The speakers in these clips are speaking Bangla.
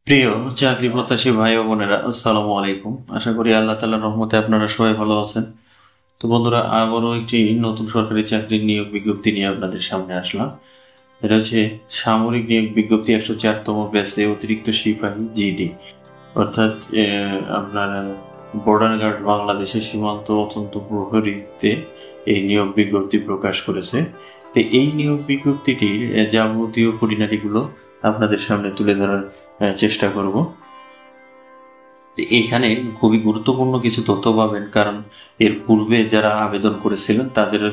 প্রিয় চাকরি প্রত্যাশী ভাই ও বোনেরা, আসসালামু আলাইকুম। আশা করি আল্লাহ তাআলার রহমতে আপনারা সবাই ভালো আছেন। তো বন্ধুরা, আবারও একটি নতুন সরকারি চাকরির নিয়োগ বিজ্ঞপ্তি নিয়ে আপনাদের সামনে আসলাম। এটা হচ্ছে সামরিক নিয়োগ বিজ্ঞপ্তি 104তম ব্যাচে অতিরিক্ত সিপাহী জিডি, অর্থাৎ আপনার বর্ডার গার্ড, বাংলাদেশের সীমান্ত অত্যন্ত প্রহরীতে এই নিয়োগ বিজ্ঞপ্তি প্রকাশ করেছে। তো এই নিয়োগ বিজ্ঞপ্তিটির যাবতীয় খুঁটিনাটিগুলো আপনাদের সামনে তুলে ধরার চেষ্টা করব। এখানে খুবই গুরুত্বপূর্ণ কিছু তথ্য পাবেন, কারণ এর পূর্বে যারা আবেদন করেছিলেন তাদের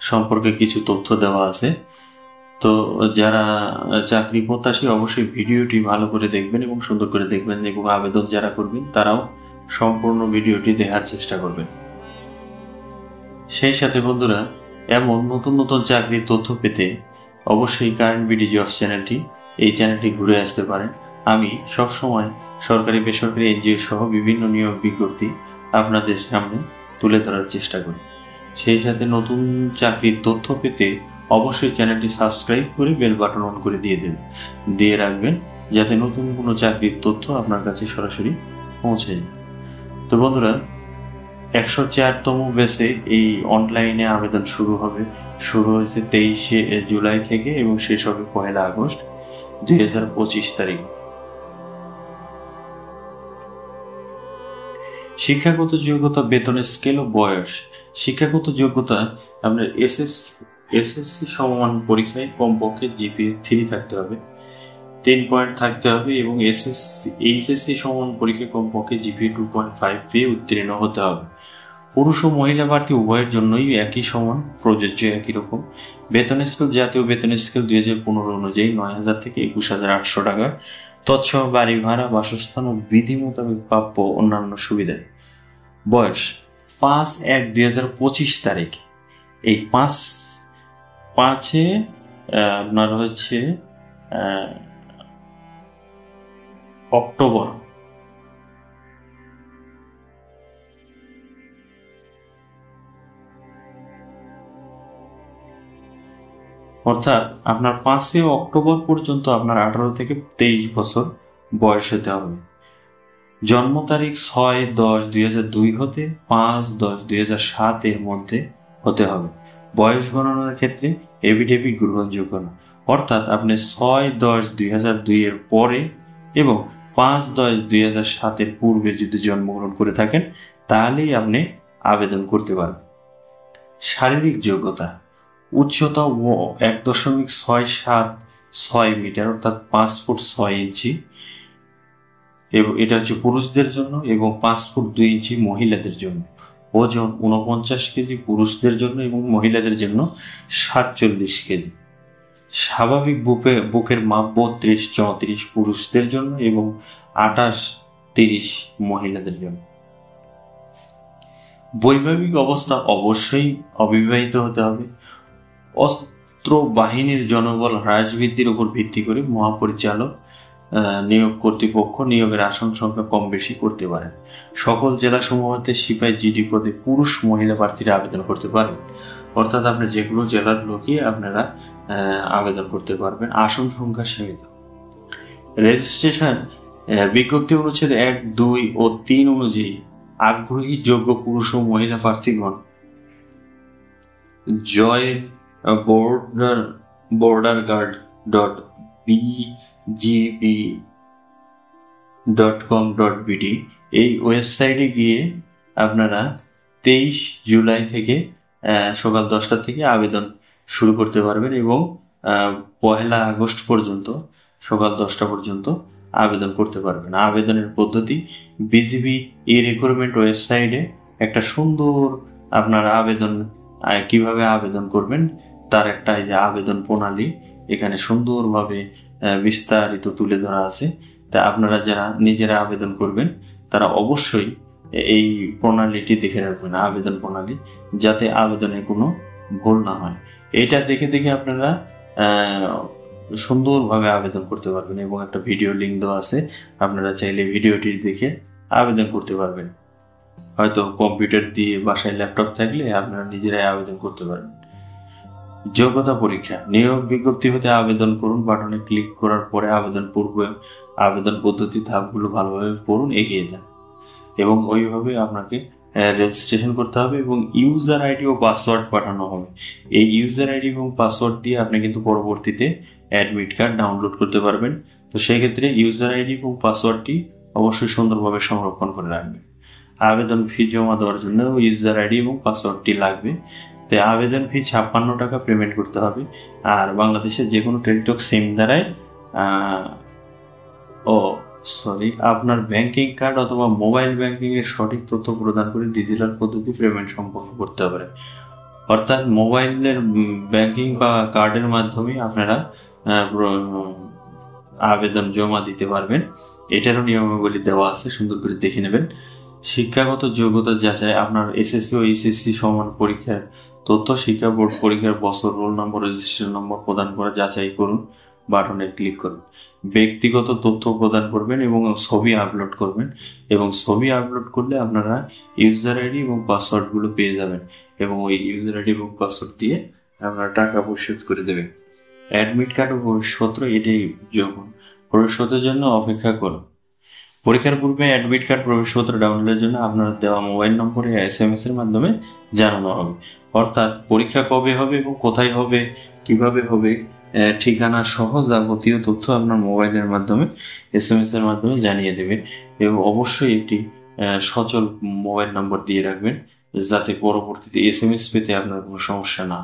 সম্পর্কে কিছু তথ্য দেওয়া আছে। তো যারা চাকরি প্রত্যাশী অবশ্যই ভিডিওটি ভালো করে দেখবেন এবং সুন্দর করে দেখবেন, এবং আবেদন যারা করবেন তারাও সম্পূর্ণ ভিডিওটি দেখার চেষ্টা করবেন। সেই সাথে বন্ধুরা, এমন নতুন নতুন চাকরির তথ্য পেতে অবশ্যই কারেন্ট বিডি জবস চ্যানেলটি ঘুরে আসতে পারেন। আমি সবসময় সরকারি বেসরকারি এনজিও সহ বিভিন্ন নিয়োগ বিজ্ঞপ্তি আপনাদের সামনে তুলে ধরার চেষ্টা করি। সেই সাথে নতুন চাকরির তথ্য পেতে অবশ্যই চ্যানেলটি সাবস্ক্রাইব করে বেল বাটন অন করে দিয়ে রাখবেন, যাতে নতুন কোনো চাকরির তথ্য আপনার কাছে সরাসরি পৌঁছে যায়। তো বন্ধুরা, 104তম ব্যাচে এই অনলাইনে আবেদন শুরু হয়েছে 23শে জুলাই থেকে এবং শেষ হবে 1 আগস্ট 2025 তারিখ। শিক্ষাগত যোগ্যতা, বেতনের স্কেল ও বয়স। শিক্ষাগত যোগ্যতা আপনার এসএসসি সমমান পরীক্ষায় কমপক্ষে জিপিএ 3 থাকতে হবে, 3 পয়েন্ট থাকতে হবে, এবং এইচএসসি সমমান পরীক্ষায় কমপক্ষে জিপিএ 2.5 পেয়ে উত্তীর্ণ হতে হবে। পুরুষ ও মহিলা প্রার্থী উভয়ের জন্যই একই সমান প্রযোজ্য, একই রকম। বেতন স্কেল, জাতীয় বেতন স্কেল 2015 অনুযায়ী 9,000 থেকে 21,800 টাকা, তৎসহ বাড়ি ভাড়া, বাসস্থান ও বিধি মোতাবেক প্রাপ্য অন্যান্য সুবিধা। বয়স 5/1/2025 তারিখ। এই 5/5 আপনার হচ্ছে অক্টোবর, অর্থাৎ আপনার 5 অক্টোবর পর্যন্ত আপনার 18 থেকে 23 বছর বয়স হতে হবে। জন্ম তারিখ 6/10/2002 হতে 5/10/2007 এর মধ্যে হতে হবে। বয়স গণনার ক্ষেত্রে এফিডেভিট গ্রহণযোগ্য না, অর্থাৎ আপনি 6/10/2002 এর পরে এবং 5/10/2007 এর পূর্বে যদি জন্মগ্রহণ করে থাকেন তাহলেই আপনি আবেদন করতে পারবেন। শারীরিক যোগ্যতা, উচ্চতা 1.676 মিটার অর্থাৎ 5 ফুট 6 ইঞ্চি, এবং এটা হচ্ছে পুরুষদের জন্য, এবং 5 ফুট 2 ইঞ্চি মহিলাদের জন্য। ওজন 49 কেজি পুরুষদের জন্য এবং মহিলাদের জন্য 47 কেজি। স্বাভাবিক বুকের মাপ 32-34 পুরুষদের জন্য এবং 28-30 মহিলাদের জন্য। বৈবাহিক অবস্থা অবশ্যই অবিবাহিত হতে হবে। অস্ত্র বাহিনীর জনবল হ্রাস বৃদ্ধির উপর ভিত্তি করে মহাপরিচালক নিয়োগ কর্তৃপক্ষ নিয়োগের আসন সংখ্যা কম বেশি করতে পারেন। সকল জেলা সমূহতে সিপাহী জিডি পদে পুরুষ মহিলা প্রার্থীরা আবেদন করতে পারবেন, অর্থাৎ আপনি যে কোনো জেলার লোকই আপনারা আবেদন করতে পারবেন। আসন সংখ্যা সীমিত। রেজিস্ট্রেশন বিজ্ঞপ্তি অনুচ্ছেদ 1, 2 ও 3 অনুযায়ী আগ্রহী যোগ্য পুরুষ ও মহিলা প্রার্থীগণ joy.borderguard.bgb.com.bd এই ওয়েবসাইটে গিয়ে আপনারা 23 জুলাই থেকে সকাল 10টা থেকে আবেদন শুরু করতে পারবেন, এবং 1 আগস্ট পর্যন্ত সকাল 10টা পর্যন্ত আবেদন করতে পারবেন। আবেদনের পদ্ধতি, বিজিবি রিক্রুটমেন্ট ওয়েবসাইটে একটা সুন্দর আপনার আবেদন কিভাবে আবেদন করবেন তার একটা এই যে আবেদন প্রণালী এখানে সুন্দরভাবে বিস্তারিত তুলে ধরা আছে। তা আপনারা যারা নিজেরা আবেদন করবেন তারা অবশ্যই এই প্রণালীটি দেখে রাখবেন, আবেদন প্রণালী, যাতে আবেদনে কোনো ভুল না হয়। এটা দেখে দেখে আপনারা সুন্দরভাবে আবেদন করতে পারবেন, এবং একটা ভিডিও লিঙ্ক দেওয়া আছে, আপনারা চাইলে ভিডিওটি দেখে আবেদন করতে পারবেন। হয়তো কম্পিউটার দিয়ে বাসায় ল্যাপটপ থাকলে আপনারা নিজেরাই আবেদন করতে পারবেন। যোগ্যতা পরীক্ষা, নিয়োগ বিজ্ঞপ্তি হতে আবেদন করুন বাটনে ক্লিক করার পরে আবেদন আবেদন পদ্ধতি ধাপগুলো ভালোভাবে পড়ুন, এগিয়ে যান এবং ওইভাবে আপনাকে রেজিস্ট্রেশন করতে হবে এবং ইউজার আইডি ও পাসওয়ার্ড পাঠানো হবে। এই ইউজার আইডি এবং পাসওয়ার্ড দিয়ে আপনি কিন্তু পরবর্তীতে অ্যাডমিট কার্ড ডাউনলোড করতে পারবেন। তো সেক্ষেত্রে ইউজার আইডি এবং পাসওয়ার্ডটি অবশ্যই সুন্দরভাবে সংরক্ষণ করে রাখবেন। আবেদন ফি জমা দেওয়ার জন্য ইউজার আইডি এবং পাসওয়ার্ডটি লাগবে। তাই আবেদন ফি 56 টাকা পেমেন্ট করতে হবে। আর বাংলাদেশের যে কোনো টেলিটক সিম দ্বারাই আপনার ব্যাংকিং কার্ড অথবা মোবাইল ব্যাংকিং এর সঠিক তথ্য প্রদান করে ডিজিটাল পদ্ধতি পেমেন্ট সম্পন্ন করতে হবে। অর্থাৎ মোবাইলের ব্যাংকিং বা কার্ডের মাধ্যমে আপনারা আবেদন জমা দিতে পারবেন। এটারও নিয়মাবলী দেওয়া আছে, সুন্দর করে দেখে নেবেন। শিক্ষাগত যোগ্যতা যাচাই, আপনার এসএসসি ও এইচএসসি সমান পরীক্ষার তথ্য শিক্ষা বোর্ড পরীক্ষার বছর, রোল নম্বর, রেজিস্ট্রেশন নম্বর প্রদান করে যাচাই করুন বাটনে ক্লিক করুন। ব্যক্তিগত তথ্য প্রদান করবেন এবং ছবি আপলোড করবেন এবং ছবি আপলোড করলে আপনারা ইউজার আইডি এবং পাসওয়ার্ড গুলো পেয়ে যাবেন এবং ওই ইউজার আইডি এবং পাসওয়ার্ড দিয়ে আপনারা টাকা পরিশোধ করে দেবেন। অ্যাডমিট কার্ড ও প্রবেশপত্র, এটাই যখন প্রবেশপত্রের জন্য অপেক্ষা করুন। পরীক্ষার পূর্বে অ্যাডমিট কার্ড প্রবেশপত্র ডাউনলোডের জন্য আপনার দেওয়া মোবাইল নম্বরে SMS এর মাধ্যমে জানানো হবে। অর্থাৎ পরীক্ষা কবে হবে এবং কোথায় হবে, কিভাবে হবে, ঠিকানা সহ যাবতীয় তথ্য আপনার মোবাইলের মাধ্যমে SMS এর মাধ্যমে জানিয়ে দেবে এবং অবশ্যই একটি সচল মোবাইল নম্বর দিয়ে রাখবেন যাতে পরবর্তীতে SMS পেতে আপনার কোনো সমস্যা না।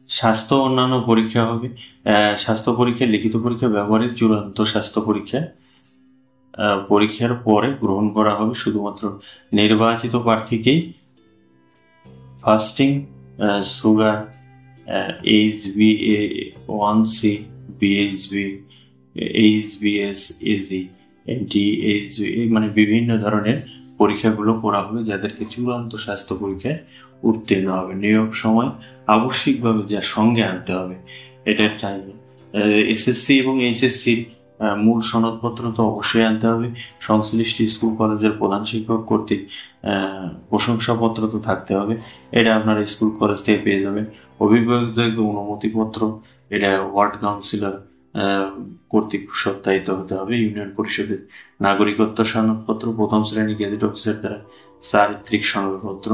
স্বাস্থ্য অন্যান্য পরীক্ষা হবে। স্বাস্থ্য পরীক্ষা, লিখিত পরীক্ষা ব্যবহারের চূড়ান্ত স্বাস্থ্য পরীক্ষার পরে গ্রহণ করা হবে শুধুমাত্র নির্বাচিত প্রার্থীকেই। Fasting, sugar, HbA1c, BHB, HbS, AG, DHB, মানে বিভিন্ন ধরনের পরীক্ষাগুলো করা হবে যাদেরকে চূড়ান্ত স্বাস্থ্য পরীক্ষায় উত্তীর্ণ হবে। নিয়োগ সময় আবশ্যিকভাবে যা সঙ্গে আনতে হবে এটা এসএসসি এবং এইচএসসির মূল সনদপত্র তো অবশ্যই আনতে হবে। সংশ্লিষ্ট স্কুল কলেজের প্রধান শিক্ষক কর্তৃক প্রশংসাপত্র তো থাকতে হবে, এটা আপনার স্কুল কলেজ থেকে পেয়ে যাবেন। অভিভাবকদের অনুমতিপত্র, এটা ওয়ার্ড কাউন্সিলর কর্তৃক সত্যায়িত হতে হবে। ইউনিয়ন পরিষদের নাগরিকত্ব সনদপত্র, প্রথম শ্রেণী গেজেট অফিসার দ্বারা চারিত্রিক সনদপত্র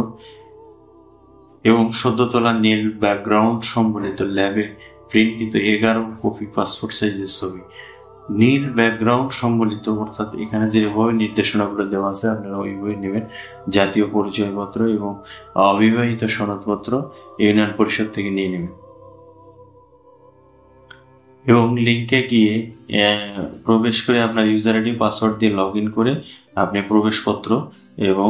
এবং সদ্য তোলা নীল ব্যাকগ্রাউন্ড সম্বলিত ল্যাবে প্রিন্টকৃত 11 কপি পাসপোর্ট সাইজের ছবি। নীল ব্যাকগ্রাউন্ড সম্বলিত অর্থাৎ এখানে যেভাবে নির্দেশনাগুলো দেওয়া আছে আপনারা ওইভাবে নেবেন। জাতীয় পরিচয়পত্র এবং অবিবাহিত সনদপত্র ইউনিয়ন পরিষদ থেকে নিয়ে নেবেন এবং লিঙ্কে গিয়ে প্রবেশ করে আপনার ইউজার আইডি পাসওয়ার্ড দিয়ে লগ ইন করে আপনি প্রবেশপত্র এবং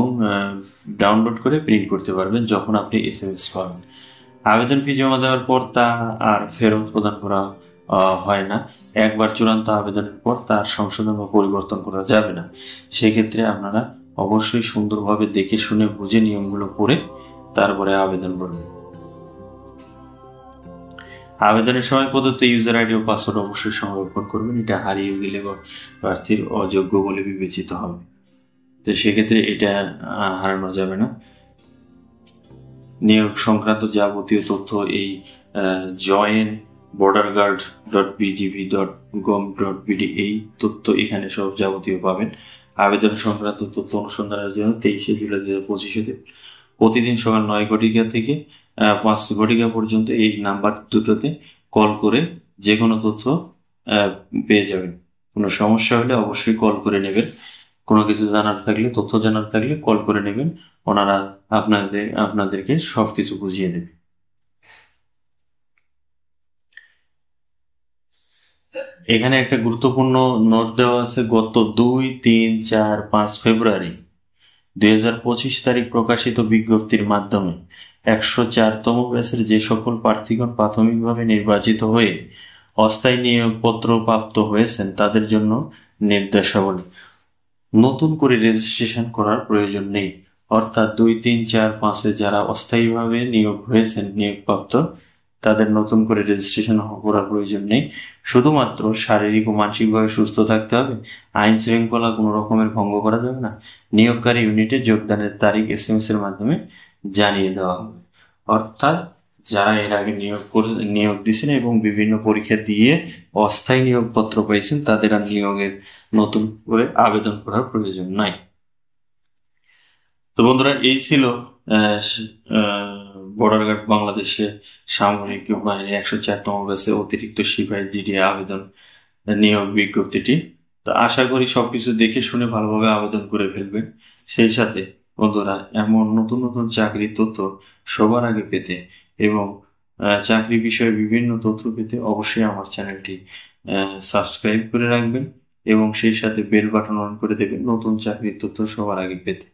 ডাউনলোড করে প্রিন্ট করতে পারবেন যখন আপনি SMS পাবেন। আবেদন ফি জমা দেওয়ার পর তা আর ফেরত প্রদান করা হয় না। একবার চূড়ান্ত আবেদনের পর তার সংশোধন বা পরিবর্তন করা যাবে না। সেক্ষেত্রে আপনারা অবশ্যই সুন্দরভাবে দেখে শুনে বুঝে নিয়মগুলো পড়ে তারপরে আবেদন করবেন। আবেদনের সময় প্রদত্ত ইউজার আইডি ও পাসওয়ার্ড অবশ্যই সংরক্ষণ করবেন। এটা হারিয়ে গেলে বা প্রার্থীর অযোগ্য বলে বিবেচিত হবে, তো সেক্ষেত্রে এটা হারানো যাবে না। নিয়োগ সংক্রান্ত যাবতীয় তথ্য এই join.borderguard.bgb.gov.bd এই তথ্য এখানে সব যাবতীয় পাবেন। আবেদন সংক্রান্ত তথ্য অনুসন্ধানের জন্য 23 জুলাই 2025 প্রতিদিন সকাল 9 ঘটিকা থেকে 5 ঘটিকা পর্যন্ত এই নাম্বার দুটোতে কল করে যে কোনো তথ্য পেয়ে যাবেন। কোনো সমস্যা হলে অবশ্যই কল করে নেবেন। কোনো কিছু জানার থাকলে, তথ্য জানার থাকলে কল করে নেবেন, ওনারা আপনাদেরকে সবকিছু বুঝিয়ে দেবে। এখানে একটা গুরুত্বপূর্ণ নোট দেওয়া আছে। গত 2, 3, 4, 5 ফেব্রুয়ারি 2025 তারিখ প্রকাশিত বিজ্ঞপ্তির মাধ্যমে 104তম ব্যাচের যে সকল প্রার্থীগণ প্রাথমিকভাবে নির্বাচিত হয়ে অস্থায়ী নিয়োগপত্র প্রাপ্ত হয়েছেন তাদের জন্য নির্দেশাবলী। নতুন করে রেজিস্ট্রেশন করার প্রয়োজন নেই। অর্থাৎ 2, 3, 4, 5-এ যারা অস্থায়ীভাবে নিয়োগ হয়েছেন, নিয়োগপ্রাপ্ত, তাদের নতুন করে রেজিস্ট্রেশন করার প্রয়োজন নেই। শুধুমাত্র শারীরিক ও মানসিকভাবে সুস্থ থাকতে হবে, আইন শৃঙ্খলা কোনো রকমের ভঙ্গ করা যাবে না। নিয়োগকারী ইউনিটে যোগদানের তারিখ SMS এর মাধ্যমে জানিয়ে দেওয়া হবে। অর্থাৎ যারা এর আগে নিয়োগ দিয়েছেন এবং বিভিন্ন পরীক্ষা দিয়ে অস্থায়ী নিয়োগপত্র পাইছেন, তাদের আর নিয়োগের নতুন করে আবেদন করার প্রয়োজন নাই। তো বন্ধুরা, এই ছিল বর্ডার গার্ড বাংলাদেশে সামরিক বাহিনীর 104তম ব্যাচে অতিরিক্ত সিপাহী জিডি আবেদন নিয়োগ বিজ্ঞপ্তিটি। তো আশা করি সবকিছু দেখে শুনে ভালোভাবে আবেদন করে ফেলবেন। সেই সাথে বন্ধুরা, এমন নতুন নতুন চাকরির তথ্য সবার আগে পেতে এবং চাকরি বিষয়ে বিভিন্ন তথ্য পেতে অবশ্যই আমার চ্যানেলটি সাবস্ক্রাইব করে রাখবেন এবং সেই সাথে বেল বাটন অন করে দেবেন নতুন চাকরির তথ্য সবার আগে পেতে।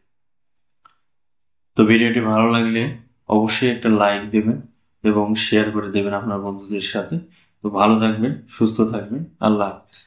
তো ভিডিওটি ভালো লাগলে অবশ্যই একটা লাইক দেবেন এবং শেয়ার করে দেবেন আপনার বন্ধুদের সাথে। তো ভালো থাকবেন, সুস্থ থাকবেন। আল্লাহ হাফেজ।